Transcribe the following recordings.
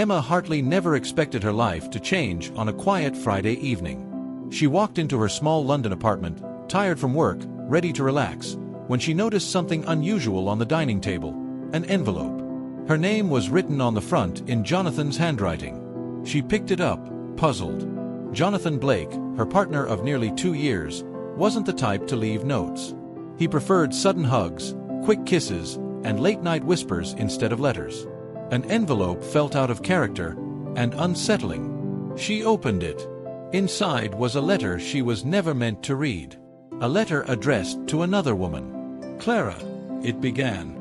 Emma Hartley never expected her life to change on a quiet Friday evening. She walked into her small London apartment, tired from work, ready to relax, when she noticed something unusual on the dining table: an envelope. Her name was written on the front in Jonathan's handwriting. She picked it up, puzzled. Jonathan Blake, her partner of nearly 2 years, wasn't the type to leave notes. He preferred sudden hugs, quick kisses, and late-night whispers instead of letters. An envelope felt out of character and unsettling. She opened it. Inside was a letter she was never meant to read. A letter addressed to another woman. "Clara," it began.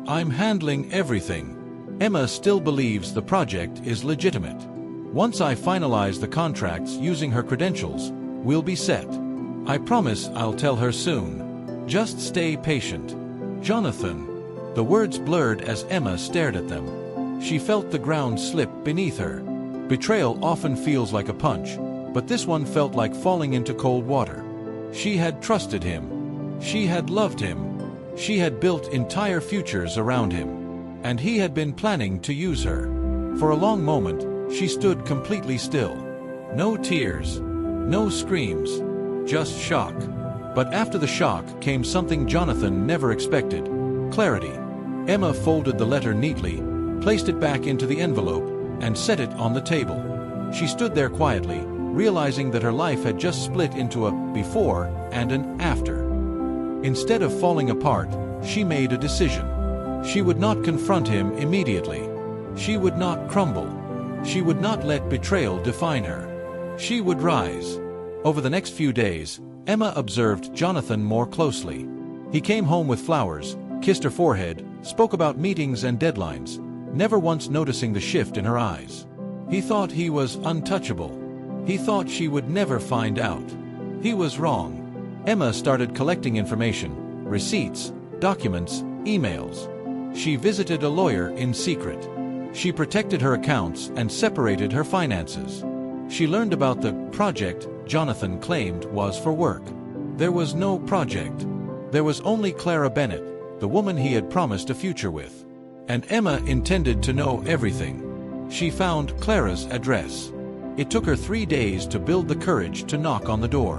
"I'm handling everything. Emma still believes the project is legitimate. Once I finalize the contracts using her credentials, we'll be set. I promise I'll tell her soon. Just stay patient. Jonathan." The words blurred as Emma stared at them. She felt the ground slip beneath her. Betrayal often feels like a punch, but this one felt like falling into cold water. She had trusted him. She had loved him. She had built entire futures around him. And he had been planning to use her. For a long moment, she stood completely still. No tears, no screams, just shock. But after the shock came something Jonathan never expected: clarity. Emma folded the letter neatly, placed it back into the envelope, and set it on the table. She stood there quietly, realizing that her life had just split into a before and an after. Instead of falling apart, she made a decision. She would not confront him immediately. She would not crumble. She would not let betrayal define her. She would rise. Over the next few days, Emma observed Jonathan more closely. He came home with flowers, kissed her forehead, spoke about meetings and deadlines, never once noticing the shift in her eyes. He thought he was untouchable. He thought she would never find out. He was wrong. Emma started collecting information: receipts, documents, emails. She visited a lawyer in secret. She protected her accounts and separated her finances. She learned about the project Jonathan claimed was for work. There was no project. There was only Clara Bennett, the woman he had promised a future with. And Emma intended to know everything. She found Clara's address. It took her 3 days to build the courage to knock on the door.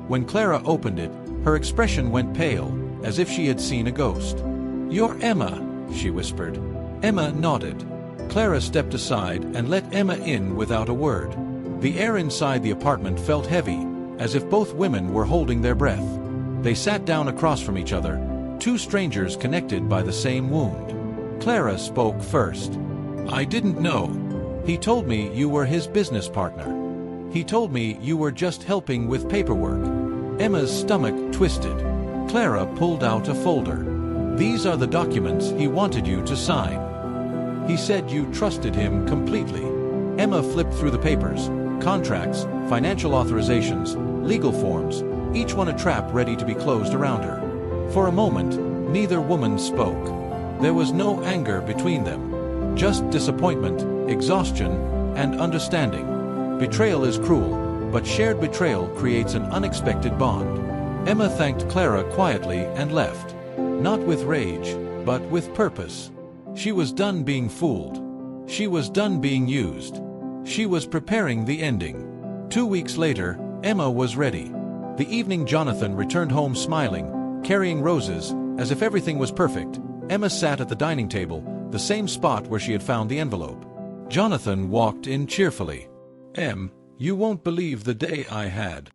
When Clara opened it, her expression went pale, as if she had seen a ghost. "You're Emma," she whispered. Emma nodded. Clara stepped aside and let Emma in without a word. The air inside the apartment felt heavy, as if both women were holding their breath. They sat down across from each other, two strangers connected by the same wound. Clara spoke first. "I didn't know. He told me you were his business partner. He told me you were just helping with paperwork." Emma's stomach twisted. Clara pulled out a folder. "These are the documents he wanted you to sign. He said you trusted him completely." Emma flipped through the papers: contracts, financial authorizations, legal forms, each one a trap ready to be closed around her. For a moment, neither woman spoke. There was no anger between them, just disappointment, exhaustion, and understanding. Betrayal is cruel, but shared betrayal creates an unexpected bond. Emma thanked Clara quietly and left, not with rage, but with purpose. She was done being fooled. She was done being used. She was preparing the ending. 2 weeks later, Emma was ready. The evening Jonathan returned home smiling, carrying roses, as if everything was perfect. Emma sat at the dining table, the same spot where she had found the envelope. Jonathan walked in cheerfully. "Em, you won't believe the day I had."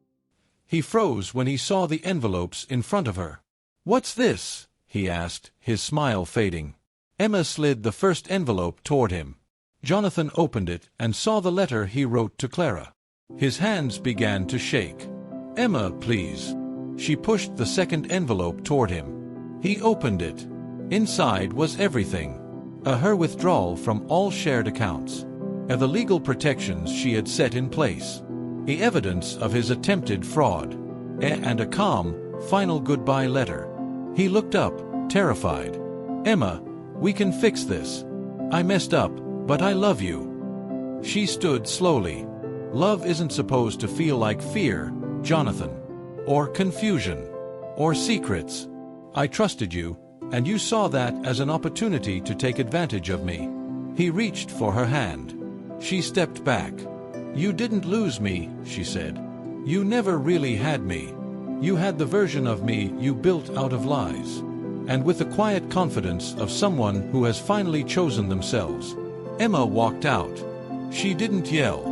He froze when he saw the envelopes in front of her. "What's this?" he asked, his smile fading. Emma slid the first envelope toward him. Jonathan opened it and saw the letter he wrote to Clara. His hands began to shake. "Emma, please." She pushed the second envelope toward him. He opened it. Inside was everything. Her withdrawal from all shared accounts. The legal protections she had set in place. The evidence of his attempted fraud. And a calm, final goodbye letter. He looked up, terrified. "Emma, we can fix this. I messed up, but I love you." She stood slowly. Love isn't supposed to feel like fear, Jonathan. Or confusion. Or secrets. I trusted you, and you saw that as an opportunity to take advantage of me. He reached for her hand. She stepped back. "You didn't lose me," she said. "You never really had me. You had the version of me you built out of lies." And with the quiet confidence of someone who has finally chosen themselves, Emma walked out. She didn't yell.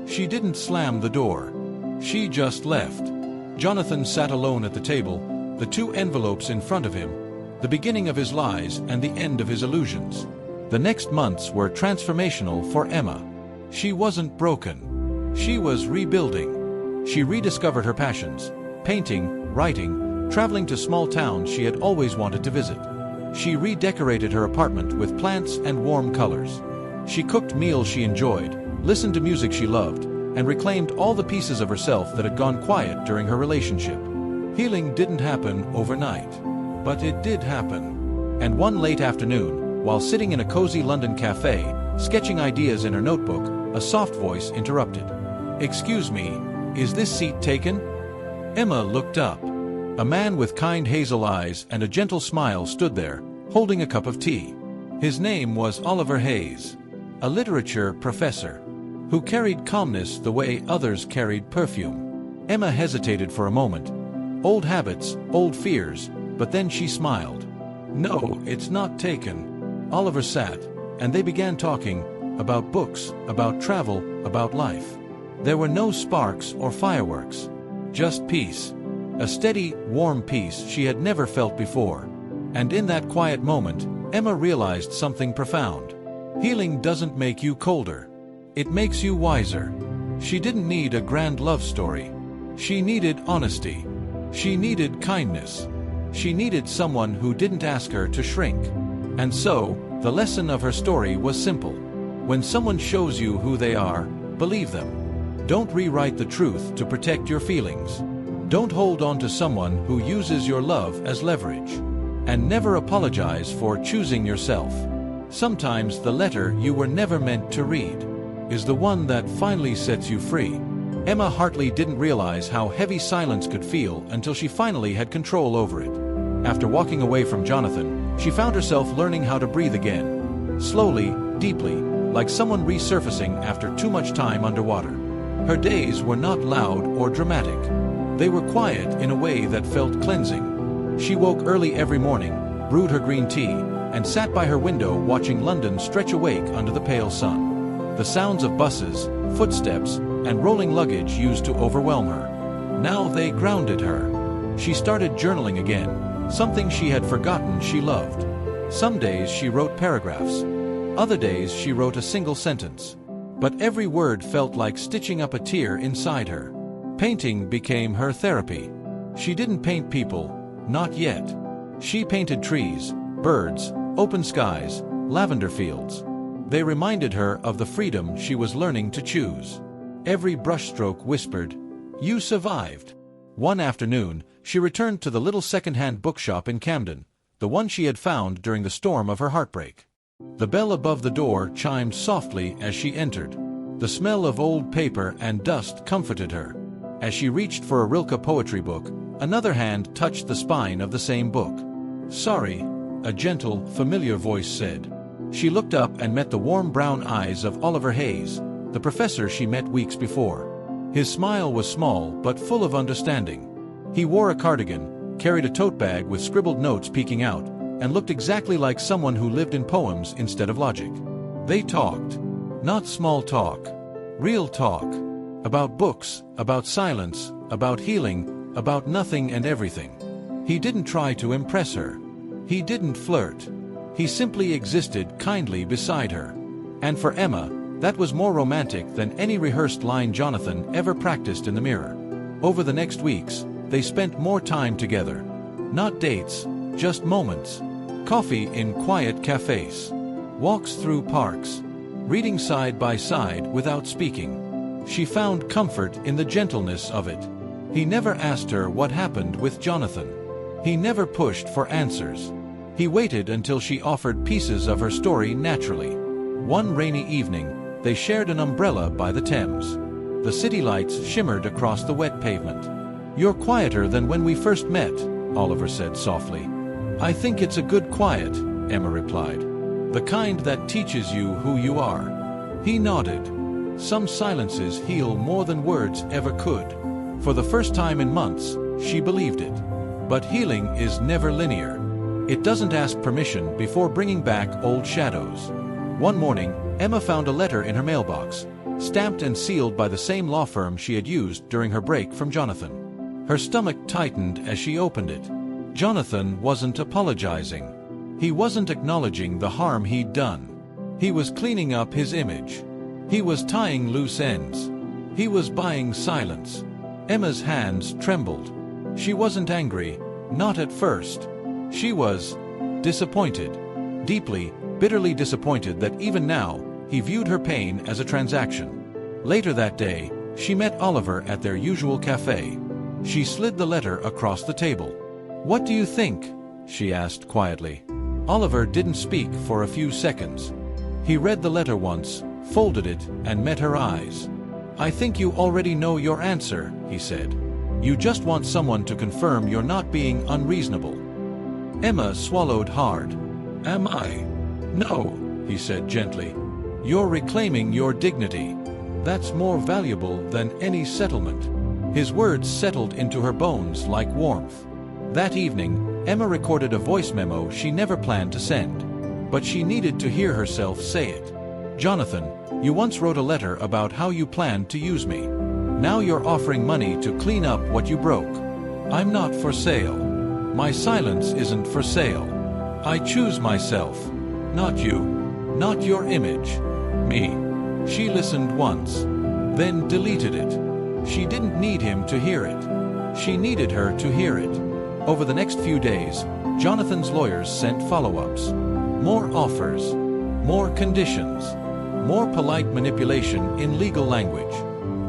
She didn't slam the door. She just left. Jonathan sat alone at the table, the two envelopes in front of him, the beginning of his lies and the end of his illusions. The next months were transformational for Emma. She wasn't broken. She was rebuilding. She rediscovered her passions: painting, writing, traveling to small towns she had always wanted to visit. She redecorated her apartment with plants and warm colors. She cooked meals she enjoyed, listened to music she loved, and reclaimed all the pieces of herself that had gone quiet during her relationship. Healing didn't happen overnight, but it did happen. And one late afternoon, while sitting in a cozy London cafe, sketching ideas in her notebook, a soft voice interrupted. "Excuse me, is this seat taken?" Emma looked up. A man with kind hazel eyes and a gentle smile stood there, holding a cup of tea. His name was Oliver Hayes, a literature professor, who carried calmness the way others carried perfume. Emma hesitated for a moment. Old habits, old fears, but then she smiled. "No, it's not taken." Oliver sat, and they began talking about books, about travel, about life. There were no sparks or fireworks, just peace. A steady, warm peace she had never felt before. And in that quiet moment, Emma realized something profound. Healing doesn't make you colder. It makes you wiser. She didn't need a grand love story. She needed honesty. She needed kindness. She needed someone who didn't ask her to shrink. And so, the lesson of her story was simple. When someone shows you who they are, believe them. Don't rewrite the truth to protect your feelings. Don't hold on to someone who uses your love as leverage. And never apologize for choosing yourself. Sometimes the letter you were never meant to read is the one that finally sets you free. Emma Hartley didn't realize how heavy silence could feel until she finally had control over it. After walking away from Jonathan, she found herself learning how to breathe again. Slowly, deeply, like someone resurfacing after too much time underwater. Her days were not loud or dramatic. They were quiet in a way that felt cleansing. She woke early every morning, brewed her green tea, and sat by her window watching London stretch awake under the pale sun. The sounds of buses, footsteps, and rolling luggage used to overwhelm her. Now they grounded her. She started journaling again, something she had forgotten she loved. Some days she wrote paragraphs. Other days she wrote a single sentence. But every word felt like stitching up a tear inside her. Painting became her therapy. She didn't paint people, not yet. She painted trees, birds, open skies, lavender fields. They reminded her of the freedom she was learning to choose. Every brushstroke whispered, "You survived." One afternoon, she returned to the little second-hand bookshop in Camden, the one she had found during the storm of her heartbreak. The bell above the door chimed softly as she entered. The smell of old paper and dust comforted her. As she reached for a Rilke poetry book, another hand touched the spine of the same book. "Sorry," a gentle, familiar voice said. She looked up and met the warm brown eyes of Oliver Hayes, the professor she met weeks before. His smile was small but full of understanding. He wore a cardigan, carried a tote bag with scribbled notes peeking out, and looked exactly like someone who lived in poems instead of logic. They talked. Not small talk. Real talk. About books, about silence, about healing, about nothing and everything. He didn't try to impress her. He didn't flirt. He simply existed kindly beside her. And for Emma, that was more romantic than any rehearsed line Jonathan ever practiced in the mirror. Over the next weeks, they spent more time together. Not dates, just moments. Coffee in quiet cafes. Walks through parks. Reading side by side without speaking. She found comfort in the gentleness of it. He never asked her what happened with Jonathan. He never pushed for answers. He waited until she offered pieces of her story naturally. One rainy evening, they shared an umbrella by the Thames. The city lights shimmered across the wet pavement. "You're quieter than when we first met," Oliver said softly. "I think it's a good quiet," Emma replied. "The kind that teaches you who you are." He nodded. Some silences heal more than words ever could. For the first time in months, she believed it. But healing is never linear. It doesn't ask permission before bringing back old shadows. One morning, Emma found a letter in her mailbox, stamped and sealed by the same law firm she had used during her break from Jonathan. Her stomach tightened as she opened it. Jonathan wasn't apologizing. He wasn't acknowledging the harm he'd done. He was cleaning up his image. He was tying loose ends. He was buying silence. Emma's hands trembled. She wasn't angry, not at first. She was disappointed. Deeply, bitterly disappointed that even now, he viewed her pain as a transaction. Later that day, she met Oliver at their usual cafe. She slid the letter across the table. "What do you think?" she asked quietly. Oliver didn't speak for a few seconds. He read the letter once, folded it, and met her eyes. "I think you already know your answer," he said. "You just want someone to confirm you're not being unreasonable." Emma swallowed hard. "Am I?" "No," he said gently. "You're reclaiming your dignity. That's more valuable than any settlement." His words settled into her bones like warmth. That evening, Emma recorded a voice memo she never planned to send. But she needed to hear herself say it. "Jonathan, you once wrote a letter about how you planned to use me. Now you're offering money to clean up what you broke. I'm not for sale. My silence isn't for sale. I choose myself, not you, not your image, me." She listened once, then deleted it. She didn't need him to hear it. She needed her to hear it. Over the next few days, Jonathan's lawyers sent follow-ups. More offers, more conditions, more polite manipulation in legal language.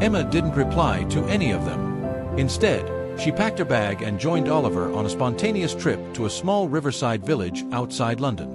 Emma didn't reply to any of them. Instead, she packed her bag and joined Oliver on a spontaneous trip to a small riverside village outside London.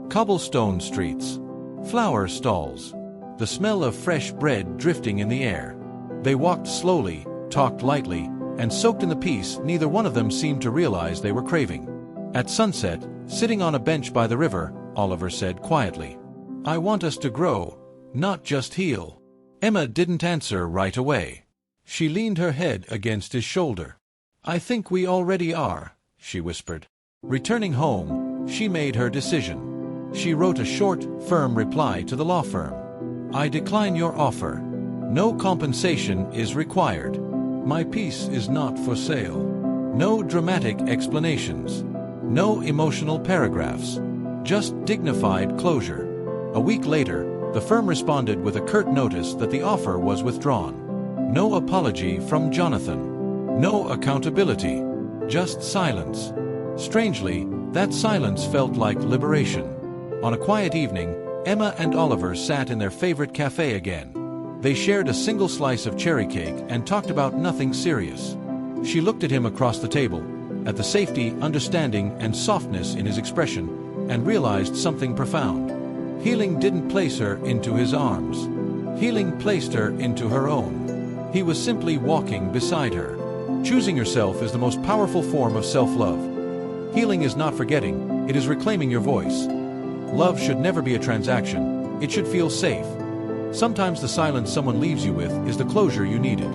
Cobblestone streets, flower stalls, the smell of fresh bread drifting in the air. They walked slowly, talked lightly, and soaked in the peace neither one of them seemed to realize they were craving. At sunset, sitting on a bench by the river, Oliver said quietly, "I want us to grow, not just heal." Emma didn't answer right away. She leaned her head against his shoulder. "I think we already are," she whispered. Returning home, she made her decision. She wrote a short, firm reply to the law firm. "I decline your offer. No compensation is required. My peace is not for sale. No dramatic explanations. No emotional paragraphs. Just dignified closure." A week later, the firm responded with a curt notice that the offer was withdrawn. No apology from Jonathan. No accountability. Just silence. Strangely, that silence felt like liberation. On a quiet evening, Emma and Oliver sat in their favorite cafe again. They shared a single slice of cherry cake and talked about nothing serious. She looked at him across the table, at the safety, understanding, and softness in his expression, and realized something profound. Healing didn't place her into his arms. Healing placed her into her own. He was simply walking beside her. Choosing yourself is the most powerful form of self-love. Healing is not forgetting, it is reclaiming your voice. Love should never be a transaction. It should feel safe. Sometimes the silence someone leaves you with is the closure you needed.